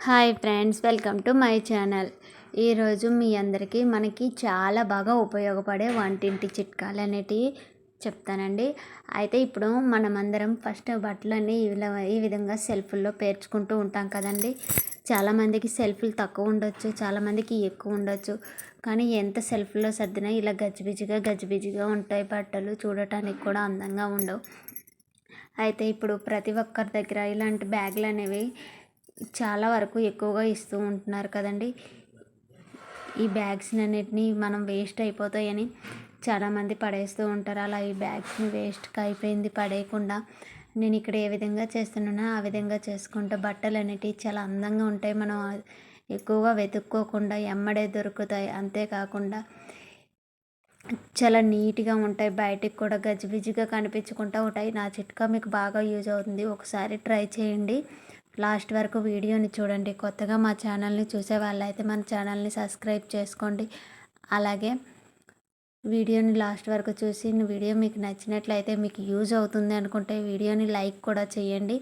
Hi friends, welcome to my channel. ఈరోజు మీ అందరికీ మనకి చాలా బాగా ఉపయోగపడే వంటింటి చిట్కాలు అనేటివి చెప్తానండి. అయితే ఇప్పుడు మనమందరం ఫస్ట్ బట్టలన్నీ ఈ విధంగా సెల్ఫ్ల్లో పేర్చుకుంటూ ఉంటాం కదండి. చాలామందికి సెల్ఫ్లు తక్కువ ఉండొచ్చు, చాలామందికి ఎక్కువ ఉండొచ్చు. కానీ ఎంత సెల్ఫ్లో సర్దినా ఇలా గజిబిజిగా ఉంటాయి. బట్టలు చూడటానికి కూడా అందంగా ఉండవు. అయితే ఇప్పుడు ప్రతి ఒక్కరి దగ్గర ఇలాంటి బ్యాగులు అనేవి చాలా వరకు ఎక్కువగా ఇస్తూ ఉంటున్నారు కదండి. ఈ బ్యాగ్స్ని అన్నిటినీ మనం వేస్ట్ అయిపోతాయని చాలామంది పడేస్తూ ఉంటారు. అలా ఈ బ్యాగ్స్ని వేస్ట్గా అయిపోయింది పడేయకుండా నేను ఇక్కడ ఏ విధంగా చేస్తున్నానో ఆ విధంగా చేసుకుంటే బట్టలు అనేటివి చాలా అందంగా ఉంటాయి. మనం ఎక్కువగా వెతుక్కోకుండా ఎమ్మడే దొరుకుతాయి. అంతేకాకుండా చాలా నీట్గా ఉంటాయి. బయటికి కూడా గజిబిజిగా కనిపించకుండా ఉంటాయి. నా చిట్కా మీకు బాగా యూజ్ అవుతుంది. ఒకసారి ట్రై చేయండి. లాస్ట్ వరకు వీడియోని చూడండి. కొత్తగా మా ఛానల్ని చూసే వాళ్ళైతే మన ఛానల్ని సబ్స్క్రైబ్ చేసుకోండి. అలాగే వీడియోని లాస్ట్ వరకు చూసి వీడియో మీకు నచ్చినట్లయితే, మీకు యూజ్ అవుతుంది అనుకుంటే వీడియోని లైక్ కూడా చేయండి.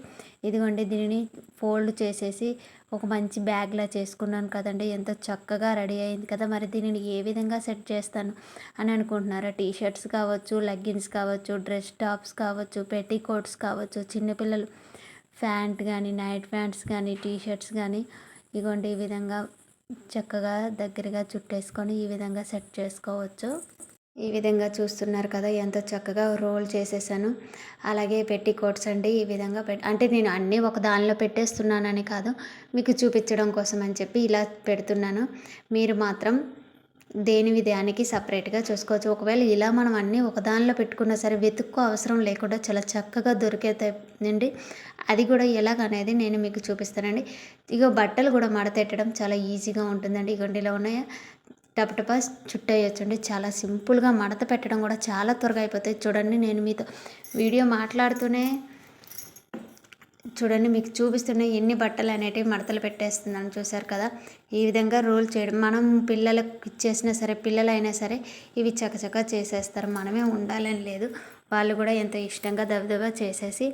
ఇదిగోండి, దీనిని ఫోల్డ్ చేసేసి ఒక మంచి బ్యాగ్లా చేసుకున్నాను కదండి. ఎంతో చక్కగా రెడీ అయింది కదా. మరి దీనిని ఏ విధంగా సెట్ చేస్తాను అని అనుకుంటున్నారా? టీషర్ట్స్ కావచ్చు, లెగ్గిన్స్ కావచ్చు, డ్రెస్ టాప్స్ కావచ్చు, పెట్టికోట్స్ కావచ్చు, చిన్నపిల్లలు ప్యాంట్ కానీ, నైట్ ప్యాంట్స్ కానీ, టీషర్ట్స్ కానీ ఇగోండి ఈ విధంగా చక్కగా దగ్గరగా చుట్టేసుకొని ఈ విధంగా సెట్ చేసుకోవచ్చు. ఈ విధంగా చూస్తున్నారు కదా, ఎంతో చక్కగా రోల్ చేసేసాను. అలాగే పెట్టికోట్స్ అండి, ఈ విధంగా అంటే నేను అన్నీ ఒక దానిలో పెట్టేస్తున్నానని కాదు, మీకు చూపించడం కోసం అని చెప్పి ఇలా పెడుతున్నాను. మీరు మాత్రం దానికి సపరేట్గా చూసుకోవచ్చు. ఒకవేళ ఇలా మనం అన్నీ ఒక దానిలో పెట్టుకున్నా సరే వెతుక్కో అవసరం లేకుండా చాలా చక్కగా దొరికేతాయండి. అది కూడా ఎలాగనేది నేను మీకు చూపిస్తానండి. ఇగో బట్టలు కూడా మడతెట్టడం చాలా ఈజీగా ఉంటుందండి. ఇగోండి ఇలా ఉన్నాయా, టపటపా చుట్టేయొచ్చండి. చాలా సింపుల్గా మడత పెట్టడం కూడా చాలా త్వరగా అయిపోతాయి. చూడండి, నేను మీతో వీడియో మాట్లాడుతూనే చూడండి, మీకు చూపిస్తున్న ఎన్ని బట్టలు అనేటివి మడతలు పెట్టేస్తున్నాను, చూసారు కదా. ఈ విధంగా రోల్ చేయడం, మనం పిల్లలకు ఇచ్చేసినా సరే, పిల్లలైనా సరే ఇవి చకచకా చేసేస్తారు. మనమే ఉండాలని లేదు, వాళ్ళు కూడా ఎంతో ఇష్టంగా దబదబా చేసేసి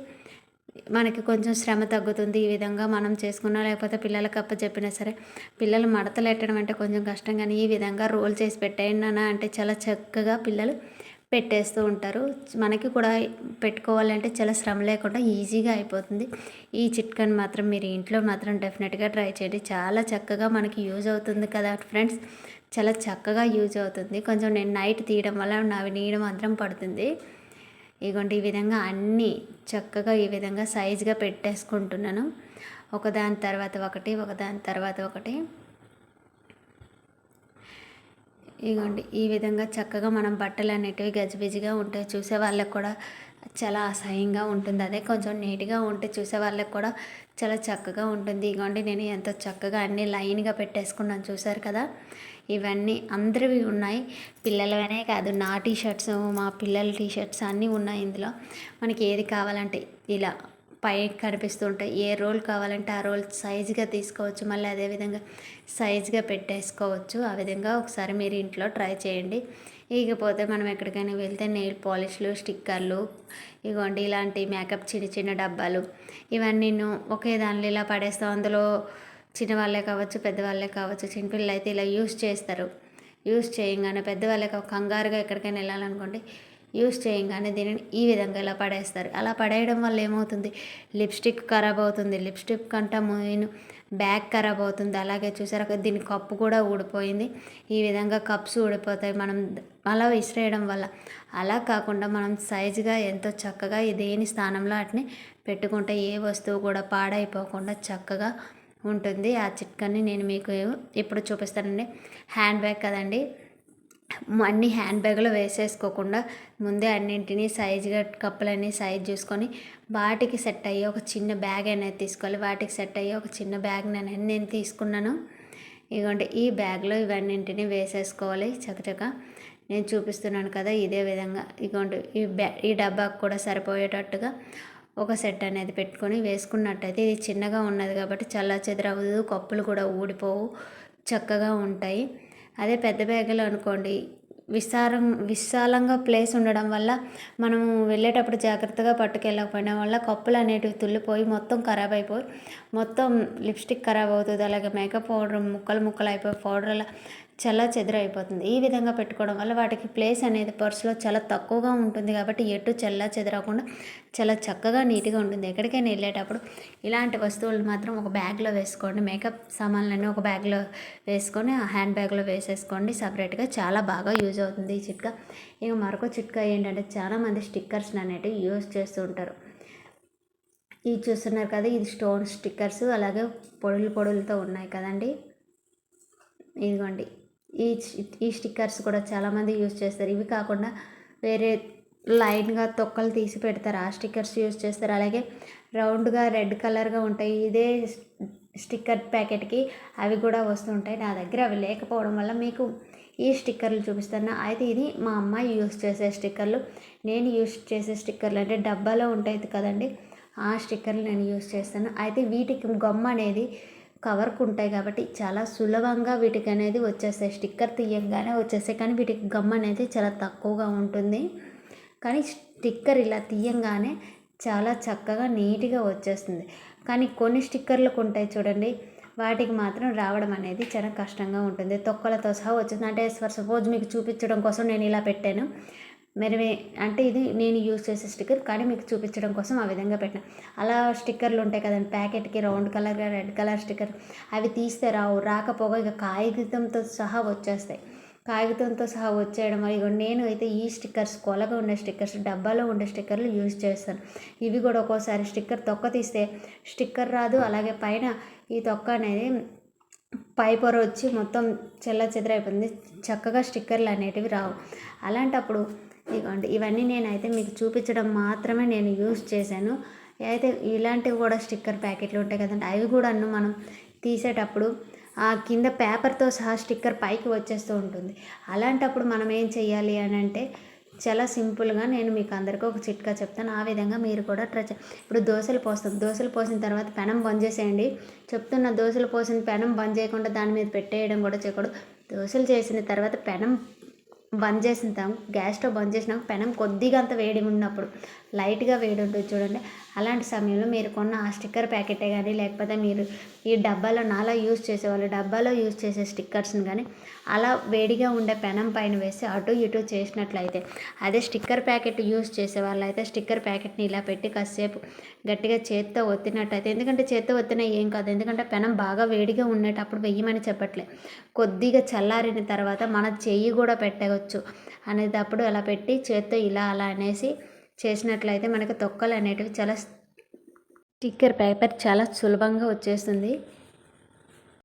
మనకి కొంచెం శ్రమ తగ్గుతుంది. ఈ విధంగా మనం చేసుకున్నా, లేకపోతే పిల్లలకు చెప్పినా సరే, పిల్లలు మడతలు పెట్టడం అంటే కొంచెం కష్టం, కానీ ఈ విధంగా రోల్ చేసి పెట్టేయండి అంటే చాలా చక్కగా పిల్లలు పెట్టేస్తూ ఉంటారు. మనకి కూడా పెట్టుకోవాలంటే చాలా శ్రమ లేకుండా ఈజీగా అయిపోతుంది. ఈ చిట్కాని మాత్రం మీరు ఇంట్లో మాత్రం డెఫినెట్గా ట్రై చేయండి. చాలా చక్కగా మనకి యూజ్ అవుతుంది కదా ఫ్రెండ్స్, చాలా చక్కగా యూజ్ అవుతుంది. కొంచెం నేను నైట్ తీయడం వల్ల నావి నీడ మాత్రం పడుతుంది. ఇగోండి ఈ విధంగా అన్నీ చక్కగా ఈ విధంగా సైజుగా పెట్టేసుకుంటున్నాను, ఒకదాని తర్వాత ఒకటి, ఒకదాని తర్వాత ఒకటి. ఇగోండి ఈ విధంగా చక్కగా మనం బట్టలు అనేటివి గజిబిజిగా ఉంటాయి, చూసే వాళ్ళకి కూడా చాలా అసహ్యంగా ఉంటుంది. అదే కొంచెం నీట్గా ఉంటే చూసే వాళ్ళకి కూడా చాలా చక్కగా ఉంటుంది. ఇగోండి నేను ఎంతో చక్కగా అన్నీ లైన్గా పెట్టేసుకున్నాను, చూసారు కదా. ఇవన్నీ అందరివి ఉన్నాయి, పిల్లలవనే కాదు, నా టీషర్ట్స్, మా పిల్లల టీషర్ట్స్ అన్నీ ఉన్నాయి ఇందులో. మనకి ఏది కావాలంటే ఇలా పైకి కనిపిస్తూ ఉంటాయి. ఏ రోల్ కావాలంటే ఆ రోల్ సైజుగా తీసుకోవచ్చు, మళ్ళీ అదేవిధంగా సైజుగా పెట్టేసుకోవచ్చు. ఆ విధంగా ఒకసారి మీరు ఇంట్లో ట్రై చేయండి. ఇకపోతే మనం ఎక్కడికైనా వెళ్తే నెయిల్ పాలిష్లు, స్టిక్కర్లు, ఇగోండి ఇలాంటి మేకప్ చిన్న చిన్న డబ్బాలు, ఇవన్నీ ఒకే దానిలో ఇలా పడేస్తాం. అందులో చిన్నవాళ్ళే కావచ్చు, పెద్దవాళ్ళే కావచ్చు, చిన్నపిల్లలు అయితే ఇలా యూస్ చేస్తారు. యూస్ చేయగానే పెద్దవాళ్ళే కంగారుగా ఎక్కడికైనా వెళ్ళాలనుకోండి, యూస్ చేయగానే దీనిని ఈ విధంగా ఇలా పడేస్తారు. అలా పడేయడం వల్ల ఏమవుతుంది, లిప్స్టిక్ ఖరాబ్ అవుతుంది, లిప్స్టిక్ కంటే మెయిన్ బ్యాగ్ ఖరాబ్ అవుతుంది. అలాగే చూసారా, దీని కప్పు కూడా ఊడిపోయింది. ఈ విధంగా కప్స్ ఊడిపోతాయి మనం అలా విసిరేయడం వల్ల. అలా కాకుండా మనం సైజుగా ఎంతో చక్కగా దేని స్థానంలో వాటిని పెట్టుకుంటే ఏ వస్తువు కూడా పాడైపోకుండా చక్కగా ఉంటుంది. ఆ చిట్కాని నేను మీకు ఇప్పుడు చూపిస్తానండి. హ్యాండ్ బ్యాగ్ కదండి, అన్ని హ్యాండ్ బ్యాగ్లో వేసేసుకోకుండా ముందే అన్నింటినీ సైజుగా కప్పులన్నీ సైజ్ చూసుకొని వాటికి సెట్ అయ్యే ఒక చిన్న బ్యాగ్ అనేది తీసుకోవాలి. వాటికి సెట్ అయ్యే ఒక చిన్న బ్యాగ్ నేను తీసుకున్నాను. ఇదిగోండి ఈ బ్యాగ్లో ఇవన్నింటినీ వేసేసుకోవాలి చకచకా. నేను చూపిస్తున్నాను కదా, ఇదే విధంగా ఇదిగోండి ఈ డబ్బాకు కూడా సరిపోయేటట్టుగా ఒక సెట్ అనేది పెట్టుకొని వేసుకున్నట్టయితే, ఇది చిన్నగా ఉన్నది కాబట్టి చల్లా చెదరవదు, కప్పులు కూడా ఊడిపోవు, చక్కగా ఉంటాయి. అదే పెద్ద బ్యాగులు అనుకోండి, విశాలంగా ప్లేస్ ఉండడం వల్ల మనము వెళ్ళేటప్పుడు జాగ్రత్తగా పట్టుకెళ్ళకపోవడం వల్ల కప్పులు అనేటివి తుల్లిపోయి మొత్తం ఖరాబ్ అయిపోయి మొత్తం లిప్స్టిక్ ఖరాబ్ అవుతుంది. అలాగే మేకప్ పౌడర్ ముక్కలు అయిపోయి పౌడర్ అలా చల్ల చెదరైపోతుంది. ఈ విధంగా పెట్టుకోవడం వల్ల వాటికి ప్లేస్ అనేది పర్సులో చాలా తక్కువగా ఉంటుంది కాబట్టి ఎటు చల్ల చెదరకుండా చాలా చక్కగా నీట్గా ఉంటుంది. ఎక్కడికైనా వెళ్ళేటప్పుడు ఇలాంటి వస్తువులు మాత్రం ఒక బ్యాగ్లో వేసుకోండి. మేకప్ సామాన్లన్నీ ఒక బ్యాగ్లో వేసుకొని ఆ హ్యాండ్ బ్యాగ్లో వేసేసుకోండి సపరేట్గా. చాలా బాగా యూజ్ అవుతుంది ఈ చిట్కా. ఇక మరొక చిట్కా ఏంటంటే చాలామంది స్టిక్కర్స్ అనేటివి యూజ్ చేస్తూ ఉంటారు. ఇది చూస్తున్నారు కదా, ఇది స్టోన్ స్టిక్కర్స్ అలాగే పొడులతో ఉన్నాయి కదండి. ఇదిగోండి ఈ స్టిక్కర్స్ కూడా చాలామంది యూజ్ చేస్తారు. ఇవి కాకుండా వేరే లైన్గా తొక్కలు తీసి పెడతారు, ఆ స్టిక్కర్స్ యూజ్ చేస్తారు. అలాగే రౌండ్గా రెడ్ కలర్గా ఉంటాయి, ఇదే స్టిక్కర్ ప్యాకెట్కి అవి కూడా వస్తుంటాయి. నా దగ్గర అవి లేకపోవడం వల్ల మీకు ఈ స్టిక్కర్లు చూపిస్తాను. అయితే ఇది మా అమ్మాయి యూజ్ చేసే స్టిక్కర్లు. నేను యూజ్ చేసే స్టిక్కర్లు అంటే డబ్బాలో ఉంటాయి కదండి, ఆ స్టిక్కర్లు నేను యూజ్ చేస్తాను. అయితే వీటికి గమ్ అనేది కవర్కు ఉంటాయి కాబట్టి చాలా సులభంగా వీటికి అనేది వచ్చేస్తాయి. స్టిక్కర్ తీయంగానే వచ్చేస్తాయి, కానీ వీటికి గమ్ అనేది చాలా తక్కువగా ఉంటుంది. కానీ స్టిక్కర్ ఇలా తీయంగానే చాలా చక్కగా నీట్గా వచ్చేస్తుంది. కానీ కొన్ని స్టిక్కర్లకు ఉంటాయి చూడండి, వాటికి మాత్రం రావడం అనేది చాలా కష్టంగా ఉంటుంది. తొక్కలతో సహా వచ్చింది. అంటే ఫర్ సపోజ్ మీకు చూపించడం కోసం నేను ఇలా పెట్టాను. మరి అంటే ఇది నేను యూజ్ చేసే స్టిక్కర్, కానీ మీకు చూపించడం కోసం ఆ విధంగా పెట్టిన. అలా స్టిక్కర్లు ఉంటాయి కదండి ప్యాకెట్కి రౌండ్ కలర్గా రెడ్ కలర్ స్టిక్కర్, అవి తీస్తే రాకపోగా ఇక కాగితంతో సహా వచ్చేస్తాయి. కాగితంతో సహా వచ్చేయడం వల్ల ఇక నేను అయితే ఈ స్టిక్కర్స్ కొలగా ఉండే స్టిక్కర్స్ డబ్బాలో ఉండే స్టిక్కర్లు యూజ్ చేస్తాను. ఇవి కూడా ఒక్కోసారి స్టిక్కర్ తొక్క తీస్తే స్టిక్కర్ రాదు, అలాగే పైన ఈ తొక్క అనేది పై పొర వచ్చి మొత్తం చెల్ల చెదరైపోతుంది, చక్కగా స్టిక్కర్లు అనేటివి రావు. అలాంటప్పుడు ఇదిగోండి ఇవన్నీ నేనైతే మీకు చూపించడం మాత్రమే నేను యూజ్ చేశాను. అయితే ఇలాంటివి కూడా స్టిక్కర్ ప్యాకెట్లు ఉంటాయి కదండి, అవి కూడా మనం తీసేటప్పుడు ఆ కింద పేపర్తో సహా స్టిక్కర్ పైకి వచ్చేస్తూ ఉంటుంది. అలాంటప్పుడు మనం ఏం చెయ్యాలి అని అంటే చాలా సింపుల్గా నేను మీకు అందరికీ ఒక చిట్కా చెప్తాను. ఆ విధంగా మీరు కూడా ఇప్పుడు దోశలు పోస్తాం, దోశలు పోసిన తర్వాత పెనం బంద్ చేసేయండి. చెప్తున్న దోశలు పోసిన పెనం బంద్ చేయకుండా దాని మీద పెట్టేయడం కూడా చేయకూడదు. దోశలు చేసిన తర్వాత పెనం బంద్ చేసిన గ్యాస్ స్టవ్ బంద్ చేసినాక పెనం కొద్దిగా అంత వేడి ఉన్నప్పుడు లైట్గా వేడి ఉంటుంది చూడండి, అలాంటి సమయంలో మీరు కొన్న ఆ స్టిక్కర్ ప్యాకెటే కానీ లేకపోతే మీరు ఈ డబ్బాలో నాలా యూజ్ చేసేవాళ్ళు డబ్బాలో యూజ్ చేసే స్టిక్కర్స్ని కానీ అలా వేడిగా ఉండే పెనం పైన వేసి అటు ఇటు చేసినట్లయితే, అదే స్టిక్కర్ ప్యాకెట్ యూజ్ చేసే వాళ్ళు అయితే స్టిక్కర్ ప్యాకెట్ని ఇలా పెట్టి కాసేపు గట్టిగా చేత్తో ఒత్తినట్టయితే, ఎందుకంటే చేత్తో ఒత్తినా ఏం కాదు, ఎందుకంటే పెనం బాగా వేడిగా ఉండేటప్పుడు వెయ్యమని చెప్పట్లే, కొద్దిగా చల్లారిన తర్వాత మన చెయ్యి కూడా పెట్టవచ్చు అనేటప్పుడు అలా పెట్టి చేత్తో ఇలా అలా అనేసి చేసినట్లయితే మనకి తొక్కలు అనేటివి చాలా స్టిక్కర్ పేపర్ చాలా సులభంగా వచ్చేస్తుంది.